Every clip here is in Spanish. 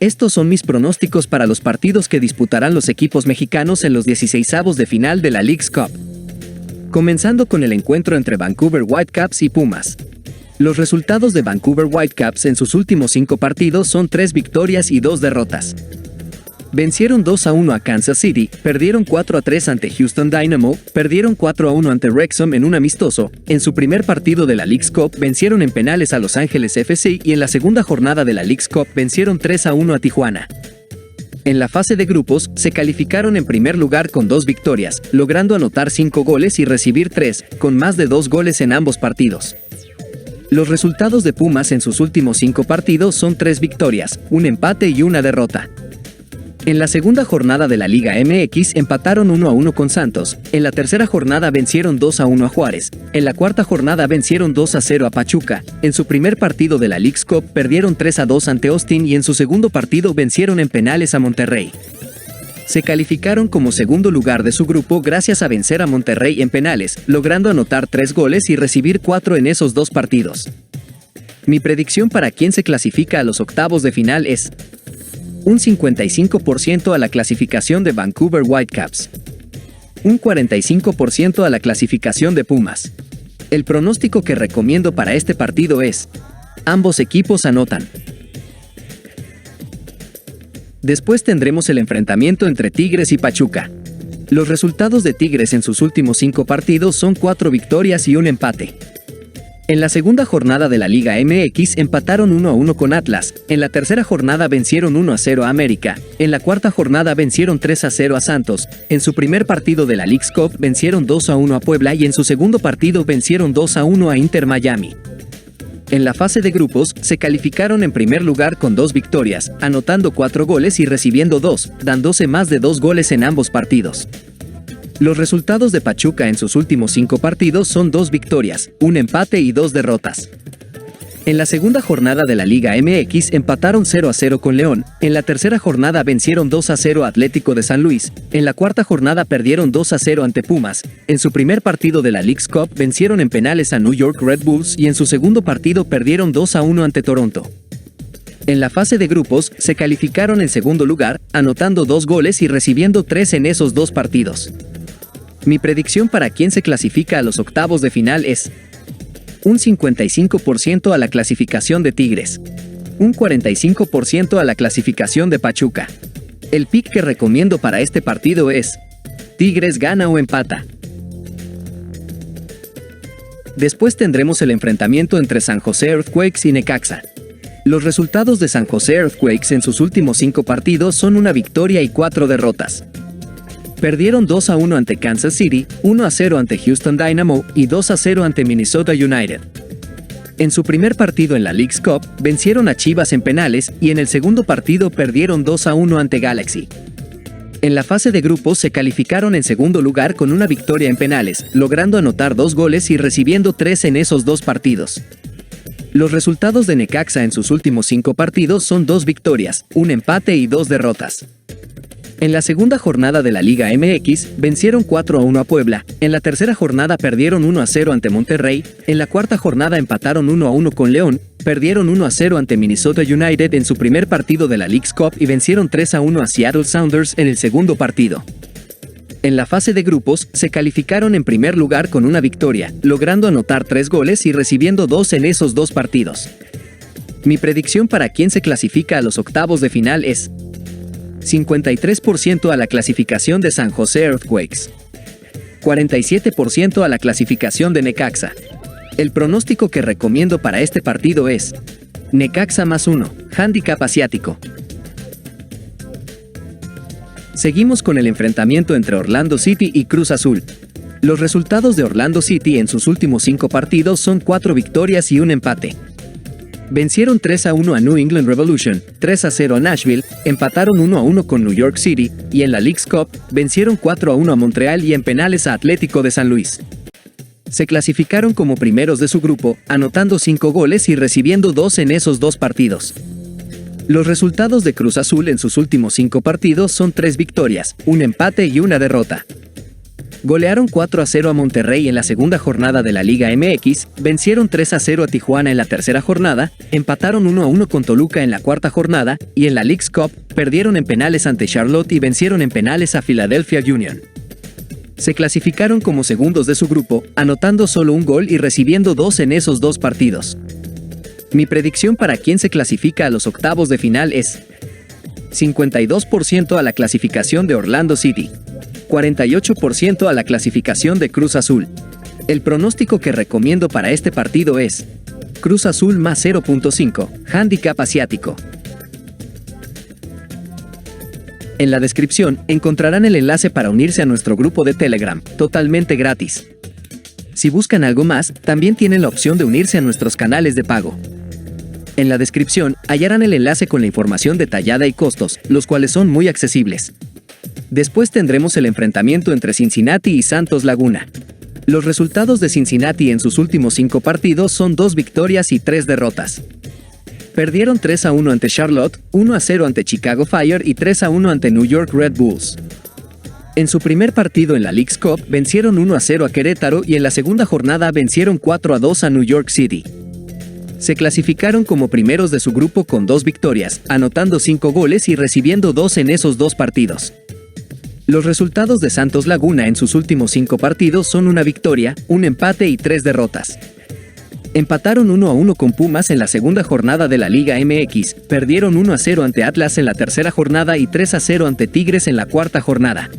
Estos son mis pronósticos para los partidos que disputarán los equipos mexicanos en los 16avos de final de la Leagues Cup. Comenzando con el encuentro entre Vancouver Whitecaps y Pumas. Los resultados de Vancouver Whitecaps en sus últimos 5 partidos son 3 victorias y 2 derrotas. Vencieron 2-1 a Kansas City, perdieron 4-3 ante Houston Dynamo, perdieron 4-1 ante Wrexham en un amistoso. En su primer partido de la Leagues Cup vencieron en penales a Los Ángeles FC y en la segunda jornada de la Leagues Cup vencieron 3-1 a Tijuana. En la fase de grupos, se calificaron en primer lugar con 2 victorias, logrando anotar 5 goles y recibir 3, con más de 2 goles en ambos partidos. Los resultados de Pumas en sus últimos 5 partidos son 3 victorias, un empate y una derrota. En la segunda jornada de la Liga MX empataron 1-1 con Santos, en la tercera jornada vencieron 2-1 a Juárez, en la cuarta jornada vencieron 2-0 a Pachuca, en su primer partido de la Leagues Cup perdieron 3-2 ante Austin y en su segundo partido vencieron en penales a Monterrey. Se calificaron como segundo lugar de su grupo gracias a vencer a Monterrey en penales, logrando anotar 3 goles y recibir 4 en esos 2 partidos. Mi predicción para quien se clasifica a los octavos de final es un 55% a la clasificación de Vancouver Whitecaps, un 45% a la clasificación de Pumas. El pronóstico que recomiendo para este partido es: ambos equipos anotan. Después tendremos el enfrentamiento entre Tigres y Pachuca. Los resultados de Tigres en sus últimos 5 partidos son 4 victorias y un empate. En la segunda jornada de la Liga MX empataron 1-1 con Atlas, en la tercera jornada vencieron 1-0 a América, en la cuarta jornada vencieron 3-0 a Santos, en su primer partido de la Leagues Cup vencieron 2-1 a Puebla y en su segundo partido vencieron 2-1 a Inter Miami. En la fase de grupos, se calificaron en primer lugar con 2 victorias, anotando 4 goles y recibiendo 2, dándose más de 2 goles en ambos partidos. Los resultados de Pachuca en sus últimos 5 partidos son 2 victorias, un empate y 2 derrotas. En la segunda jornada de la Liga MX empataron 0-0 con León, en la tercera jornada vencieron 2-0 a Atlético de San Luis, en la cuarta jornada perdieron 2-0 ante Pumas, en su primer partido de la Leagues Cup vencieron en penales a New York Red Bulls y en su segundo partido perdieron 2-1 ante Toronto. En la fase de grupos, se calificaron en segundo lugar, anotando 2 goles y recibiendo 3 en esos 2 partidos. Mi predicción para quien se clasifica a los octavos de final es un 55% a la clasificación de Tigres, un 45% a la clasificación de Pachuca. El pick que recomiendo para este partido es Tigres gana o empata. Después tendremos el enfrentamiento entre San José Earthquakes y Necaxa. Los resultados de San José Earthquakes en sus últimos 5 partidos son 1 victoria y 4 derrotas. Perdieron 2-1 ante Kansas City, 1-0 ante Houston Dynamo y 2-0 ante Minnesota United. En su primer partido en la Leagues Cup, vencieron a Chivas en penales y en el segundo partido perdieron 2-1 ante Galaxy. En la fase de grupos se calificaron en segundo lugar con 1 victoria en penales, logrando anotar 2 goles y recibiendo 3 en esos 2 partidos. Los resultados de Necaxa en sus últimos 5 partidos son 2 victorias, un empate y 2 derrotas. En la segunda jornada de la Liga MX, vencieron 4-1 a Puebla, en la tercera jornada perdieron 1-0 ante Monterrey, en la cuarta jornada empataron 1-1 con León, perdieron 1-0 ante Minnesota United en su primer partido de la Leagues Cup y vencieron 3-1 a Seattle Sounders en el segundo partido. En la fase de grupos, se calificaron en primer lugar con 1 victoria, logrando anotar 3 goles y recibiendo 2 en esos 2 partidos. Mi predicción para quien se clasifica a los octavos de final es 53% a la clasificación de San José Earthquakes, 47% a la clasificación de Necaxa. El pronóstico que recomiendo para este partido es Necaxa +1, handicap asiático. Seguimos con el enfrentamiento entre Orlando City y Cruz Azul. Los resultados de Orlando City en sus últimos 5 partidos son 4 victorias y un empate. Vencieron 3-1 a New England Revolution, 3-0 a Nashville, empataron 1-1 con New York City, y en la Leagues Cup, vencieron 4-1 a Montreal y en penales a Atlético de San Luis. Se clasificaron como primeros de su grupo, anotando 5 goles y recibiendo 2 en esos 2 partidos. Los resultados de Cruz Azul en sus últimos 5 partidos son 3 victorias, un empate y una derrota. Golearon 4-0 a Monterrey en la segunda jornada de la Liga MX, vencieron 3-0 a Tijuana en la tercera jornada, empataron 1-1 con Toluca en la cuarta jornada, y en la Leagues Cup, perdieron en penales ante Charlotte y vencieron en penales a Philadelphia Union. Se clasificaron como segundos de su grupo, anotando solo un gol y recibiendo 2 en esos 2 partidos. Mi predicción para quien se clasifica a los octavos de final es 52% a la clasificación de Orlando City, 48% a la clasificación de Cruz Azul. El pronóstico que recomiendo para este partido es Cruz Azul más 0.5, handicap asiático. En la descripción encontrarán el enlace para unirse a nuestro grupo de Telegram, totalmente gratis. Si buscan algo más, también tienen la opción de unirse a nuestros canales de pago. En la descripción hallarán el enlace con la información detallada y costos, los cuales son muy accesibles. Después tendremos el enfrentamiento entre Cincinnati y Santos Laguna. Los resultados de Cincinnati en sus últimos 5 partidos son 2 victorias y 3 derrotas. Perdieron 3-1 ante Charlotte, 1-0 ante Chicago Fire y 3-1 ante New York Red Bulls. En su primer partido en la Leagues Cup vencieron 1-0 a Querétaro y en la segunda jornada vencieron 4-2 a New York City. Se clasificaron como primeros de su grupo con 2 victorias, anotando 5 goles y recibiendo 2 en esos 2 partidos. Los resultados de Santos Laguna en sus últimos 5 partidos son 1 victoria, 1 empate y 3 derrotas. Empataron 1-1 con Pumas en la segunda jornada de la Liga MX, perdieron 1-0 ante Atlas en la tercera jornada y 3-0 ante Tigres en la cuarta jornada.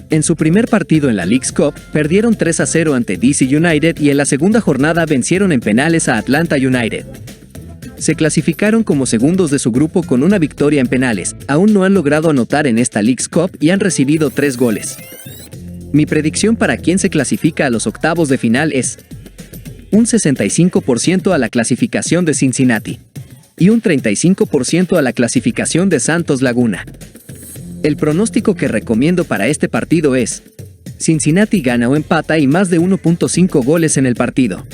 En su primer partido en la Leagues Cup, perdieron 3-0 ante DC United y en la segunda jornada vencieron en penales a Atlanta United. Se clasificaron como segundos de su grupo con 1 victoria en penales, aún no han logrado anotar en esta Leagues Cup y han recibido 3 goles. Mi predicción para quien se clasifica a los octavos de final es un 65% a la clasificación de Cincinnati y un 35% a la clasificación de Santos Laguna. El pronóstico que recomiendo para este partido es Cincinnati gana o empata y más de 1.5 goles en el partido.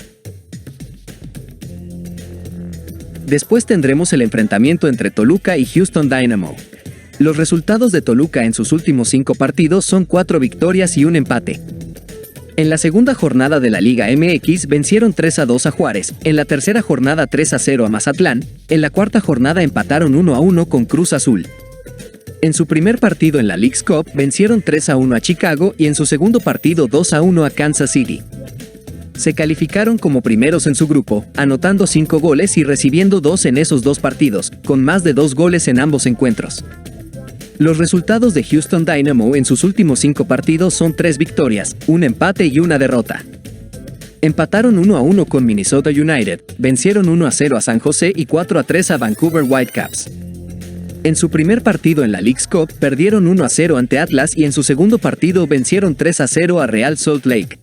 Después tendremos el enfrentamiento entre Toluca y Houston Dynamo. Los resultados de Toluca en sus últimos 5 partidos son 4 victorias y 1 empate. En la segunda jornada de la Liga MX vencieron 3-2 a Juárez, en la tercera jornada 3-0 a Mazatlán, en la cuarta jornada empataron 1-1 con Cruz Azul. En su primer partido en la Leagues Cup vencieron 3-1 a Chicago y en su segundo partido 2-1 a Kansas City. Se calificaron como primeros en su grupo, anotando 5 goles y recibiendo 2 en esos 2 partidos, con más de 2 goles en ambos encuentros. Los resultados de Houston Dynamo en sus últimos 5 partidos son 3 victorias, 1 empate y 1 derrota. Empataron 1-1 con Minnesota United, vencieron 1-0 a San José y 4-3 a Vancouver Whitecaps. En su primer partido en la Leagues Cup perdieron 1-0 ante Atlas y en su segundo partido vencieron 3-0 a Real Salt Lake.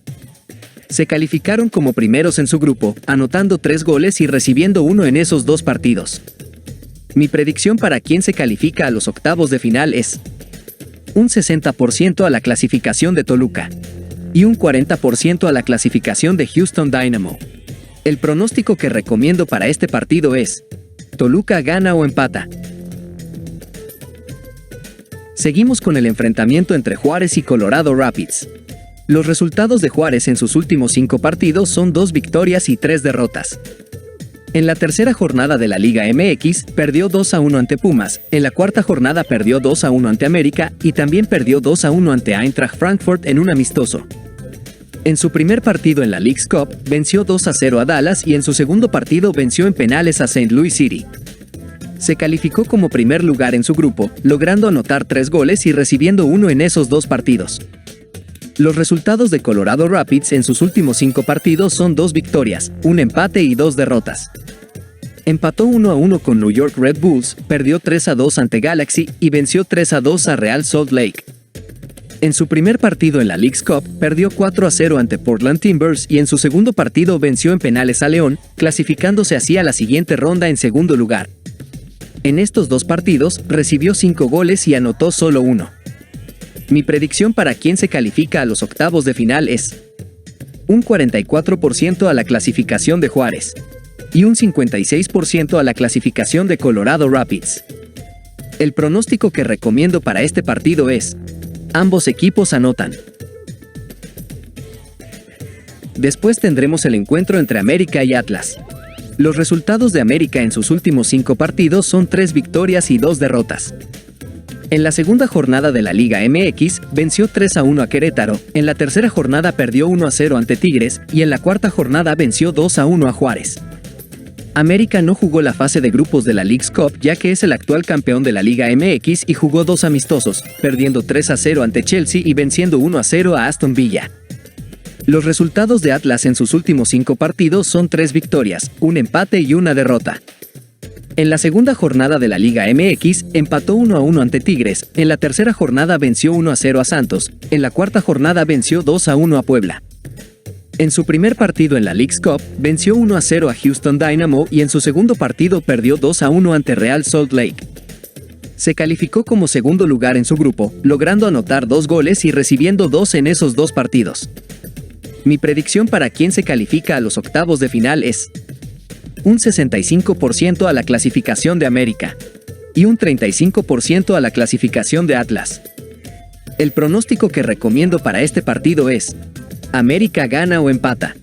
Se calificaron como primeros en su grupo, anotando 3 goles y recibiendo 1 en esos 2 partidos. Mi predicción para quien se califica a los octavos de final es un 60% a la clasificación de Toluca y un 40% a la clasificación de Houston Dynamo. El pronóstico que recomiendo para este partido es Toluca gana o empata. Seguimos con el enfrentamiento entre Juárez y Colorado Rapids. Los resultados de Juárez en sus últimos 5 partidos son 2 victorias y 3 derrotas. En la tercera jornada de la Liga MX, perdió 2-1 ante Pumas, en la cuarta jornada perdió 2-1 ante América y también perdió 2-1 ante Eintracht Frankfurt en un amistoso. En su primer partido en la Leagues Cup, venció 2-0 a Dallas y en su segundo partido venció en penales a St. Louis City. Se calificó como primer lugar en su grupo, logrando anotar 3 goles y recibiendo 1 en esos 2 partidos. Los resultados de Colorado Rapids en sus últimos 5 partidos son 2 victorias, 1 empate y 2 derrotas. Empató 1-1 con New York Red Bulls, perdió 3-2 ante Galaxy y venció 3-2 a Real Salt Lake. En su primer partido en la Leagues Cup, perdió 4-0 ante Portland Timbers y en su segundo partido venció en penales a León, clasificándose así a la siguiente ronda en segundo lugar. En estos 2 partidos, recibió 5 goles y anotó solo 1. Mi predicción para quien se califica a los octavos de final es un 44% a la clasificación de Juárez y un 56% a la clasificación de Colorado Rapids. El pronóstico que recomiendo para este partido es ambos equipos anotan. Después tendremos el encuentro entre América y Atlas. Los resultados de América en sus últimos 5 partidos son 3 victorias y 2 derrotas. En la segunda jornada de la Liga MX, venció 3-1 a Querétaro, en la tercera jornada perdió 1-0 ante Tigres, y en la cuarta jornada venció 2-1 a Juárez. América no jugó la fase de grupos de la Leagues Cup ya que es el actual campeón de la Liga MX y jugó 2 amistosos, perdiendo 3-0 ante Chelsea y venciendo 1-0 a Aston Villa. Los resultados de Atlas en sus últimos 5 partidos son 3 victorias, un empate y una derrota. En la segunda jornada de la Liga MX, empató 1-1 ante Tigres, en la tercera jornada venció 1-0 a Santos, en la cuarta jornada venció 2-1 a Puebla. En su primer partido en la Leagues Cup, venció 1-0 a Houston Dynamo y en su segundo partido perdió 2-1 ante Real Salt Lake. Se calificó como segundo lugar en su grupo, logrando anotar 2 goles y recibiendo 2 en esos 2 partidos. Mi predicción para quien se califica a los octavos de final es un 65% a la clasificación de América y un 35% a la clasificación de Atlas. El pronóstico que recomiendo para este partido es: América gana o empata.